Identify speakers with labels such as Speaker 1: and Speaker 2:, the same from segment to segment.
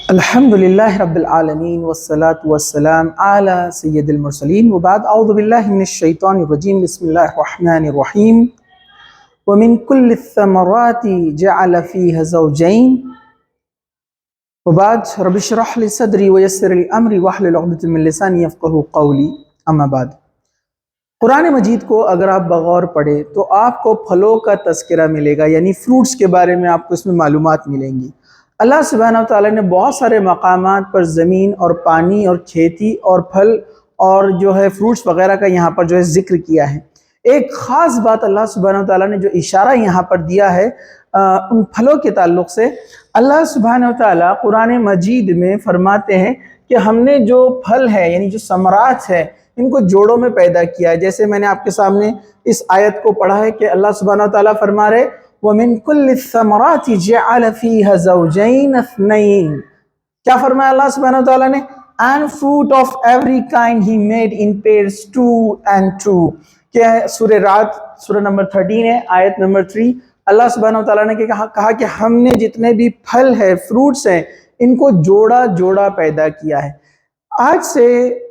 Speaker 1: अल्हम्दुलिल्लाहि रब्बिल आलमीन वस्सलातु वस्सलाम अला सय्यिदिल मुरसलीन व बाद औज़ु बिल्लाहि मिनश शैतानिर रजीम बिस्मिल्लाहिर रहमानिर रहीम व मिन कुल्लि थमराति जअल फीहा ज़ौजैन व बाद रब्बि इश्रह ली सदरी व यस्सिर ली अमरी वहलुल उक़दतम मिन लिसानी यफ़क़हू क़ौली अम्मा बाद। कुरान मजीद को अगर आप बगौर पढ़े तो आपको फलों का तज़किरा मिलेगा, यानी फ्रूट्स के बारे में आपको इसमें मालूमात मिलेंगी। अल्लाह सुब्हानहू व तआला ने बहुत सारे मकामात पर ज़मीन और पानी और खेती और फल और जो है फ्रूट्स वगैरह का यहाँ पर जो है ज़िक्र किया है। एक ख़ास बात अल्लाह सुब्हानहू व तआला ने जो इशारा यहाँ पर दिया है उन फलों के ताल्लुक़ से, अल्लाह सुब्हानहू व तआला कुरान मजीद में फरमाते हैं कि हमने जो फल है यानी जो समरात है इनको जोड़ों में पैदा किया है। जैसे मैंने आपके सामने इस आयत को पढ़ा है कि अल्लाह सुब्हानहू व तआला फरमा रहे वमिन कुल्लि थमराति जअल फीहा ज़ौजैन इस्नैन। क्या फरमाया अल्लाह सुब्हानहू व तआला ने? And fruit of every kind he made in pairs 2 and 2। क्या है? सूरह रात सूरह नंबर 13 है, आयत नंबर 3। अल्लाह सुब्हानहू व तआला ने कहा कि हमने जितने भी फल है फ्रूट्स हैं इनको जोड़ा जोड़ा पैदा किया है। आज से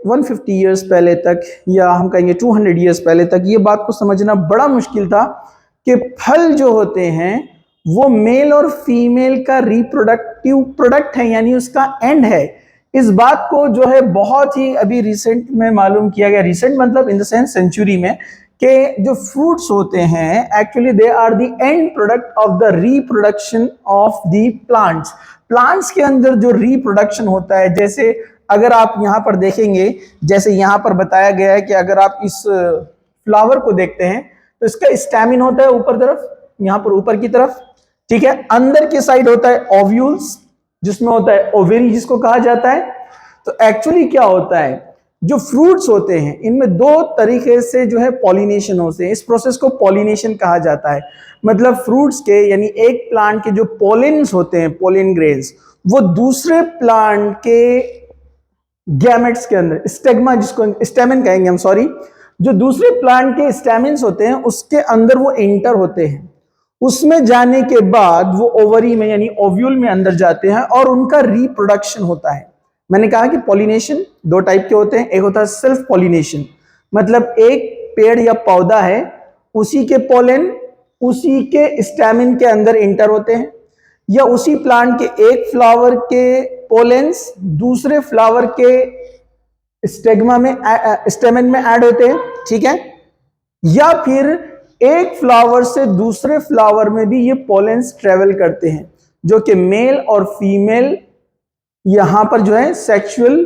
Speaker 1: 150 ईयर्स पहले तक या हम कहेंगे 200 ईयर्स पहले तक ये बात को समझना बड़ा मुश्किल था कि फल जो होते हैं वो मेल और फीमेल का रिप्रोडक्टिव प्रोडक्ट है, यानी उसका एंड है। इस बात को जो है बहुत ही अभी रिसेंट में मालूम किया गया, रिसेंट मतलब इन द सेंस सेंचुरी में, कि जो फ्रूट्स होते हैं actually they are the end product of the reproduction of the plants. Plants के अंदर जो रिप्रोडक्शन होता है, जैसे अगर आप यहाँ पर देखेंगे, जैसे यहाँ पर बताया गया है कि अगर आप इस फ्लावर को देखते हैं तो इसका स्टैमिन होता है ऊपर तरफ, यहाँ पर ऊपर की तरफ, ठीक है। अंदर की साइड होता है ओव्यूल्स, जिसमें होता है ओवेरी जिसको कहा जाता है। तो एक्चुअली क्या होता है, जो फ्रूट्स होते हैं इनमें दो तरीके से जो है पॉलिनेशन होते हैं। इस प्रोसेस को पॉलिनेशन कहा जाता है। मतलब फ्रूट्स के यानी एक प्लांट के जो पोलेन्स होते हैं, पोलेन ग्रेन्स, वो दूसरे प्लांट के गैमेट्स के अंदर, स्टेगमा जिसको स्टेमन कहेंगे हम, सॉरी, जो दूसरे प्लांट के स्टेमिन्स होते हैं उसके अंदर वो एंटर होते हैं। उसमें जाने के बाद वो ओवरी में यानी ओव्यूल में अंदर जाते हैं और उनका रिप्रोडक्शन होता है। मैंने कहा कि पॉलिनेशन दो टाइप के होते हैं। एक होता है सेल्फ पॉलिनेशन, मतलब एक पेड़ या पौधा है, उसी के पोलन उसी के स्टेमिन के अंदर एंटर होते हैं, या उसी प्लांट के एक फ्लावर के पोलेंस दूसरे फ्लावर के स्टेगमा में स्टेमन में ऐड होते हैं, ठीक है। या फिर एक फ्लावर से दूसरे फ्लावर में भी ये पोलेंस ट्रेवल करते हैं, जो कि मेल और फीमेल यहां पर जो है सेक्सुअल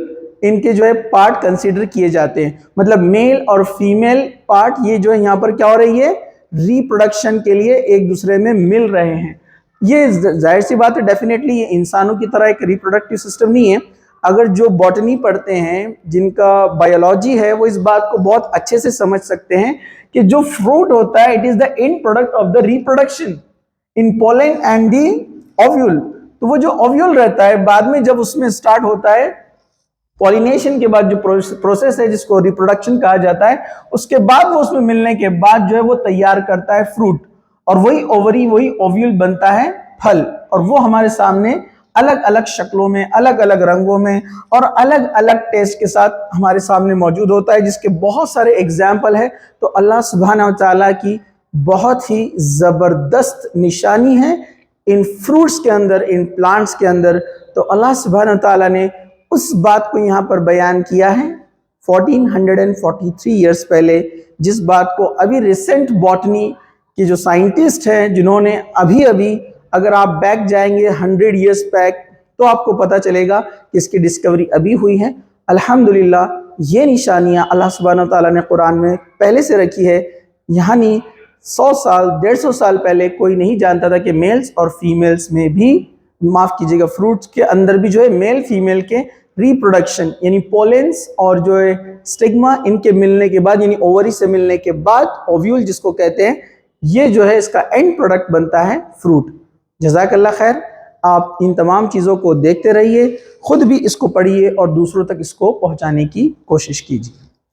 Speaker 1: इनके जो है पार्ट कंसीडर किए जाते हैं। मतलब मेल और फीमेल पार्ट ये जो है यहां पर क्या हो रही है, रिप्रोडक्शन के लिए एक दूसरे में मिल रहे हैं। ये जाहिर सी बात है, डेफिनेटली ये इंसानों की तरह एक रिप्रोडक्टिव सिस्टम नहीं है। अगर जो बॉटनी पढ़ते हैं, जिनका बायोलॉजी है, वो इस बात को बहुत अच्छे से समझ सकते हैं कि जो फ्रूट होता है it is the end product of the reproduction in pollen and the ovule. तो वो जो ओव्यूल रहता है बाद में जब उसमें स्टार्ट होता है पॉलिनेशन के बाद जो प्रोसेस है जिसको रिप्रोडक्शन कहा जाता है, उसके बाद वो उसमें मिलने के बाद जो है वो तैयार करता है फ्रूट, और वही ओवरी वही ओव्यूल बनता है फल। और वो हमारे सामने अलग अलग शक्लों में, अलग अलग रंगों में और अलग अलग टेस्ट के साथ हमारे सामने मौजूद होता है, जिसके बहुत सारे एग्जाम्पल है। तो अल्लाह सुब्हानहू व तआला की बहुत ही जबरदस्त निशानी है इन फ्रूट्स के अंदर, इन प्लांट्स के अंदर। तो अल्लाह सुब्हानहू व तआला ने उस बात को यहाँ पर बयान किया है 1443 ईयर्स पहले, जिस बात को अभी रिसेंट बॉटनी कि जो साइंटिस्ट हैं जिन्होंने अभी अभी, अगर आप बैक जाएंगे 100 ईयर्स बैक तो आपको पता चलेगा कि इसकी डिस्कवरी अभी हुई है। अल्हम्दुलिल्लाह, ये निशानियां अल्लाह सुब्हानहू व तआला ने कुरान में पहले से रखी है। यानी 100 साल 150 साल पहले कोई नहीं जानता था कि मेल्स और फीमेल्स में भी, माफ कीजिएगा, फ्रूट्स के अंदर भी जो है मेल फीमेल के रिप्रोडक्शन यानी पोलेंस और जो है स्टिग्मा इनके मिलने के बाद यानी ओवरी से मिलने के बाद ओव्यूल जिसको कहते हैं, ये जो है इसका एंड प्रोडक्ट बनता है फ्रूट। जज़ाकल्लाह खैर। आप इन तमाम चीज़ों को देखते रहिए, खुद भी इसको पढ़िए और दूसरों तक इसको पहुंचाने की कोशिश कीजिए।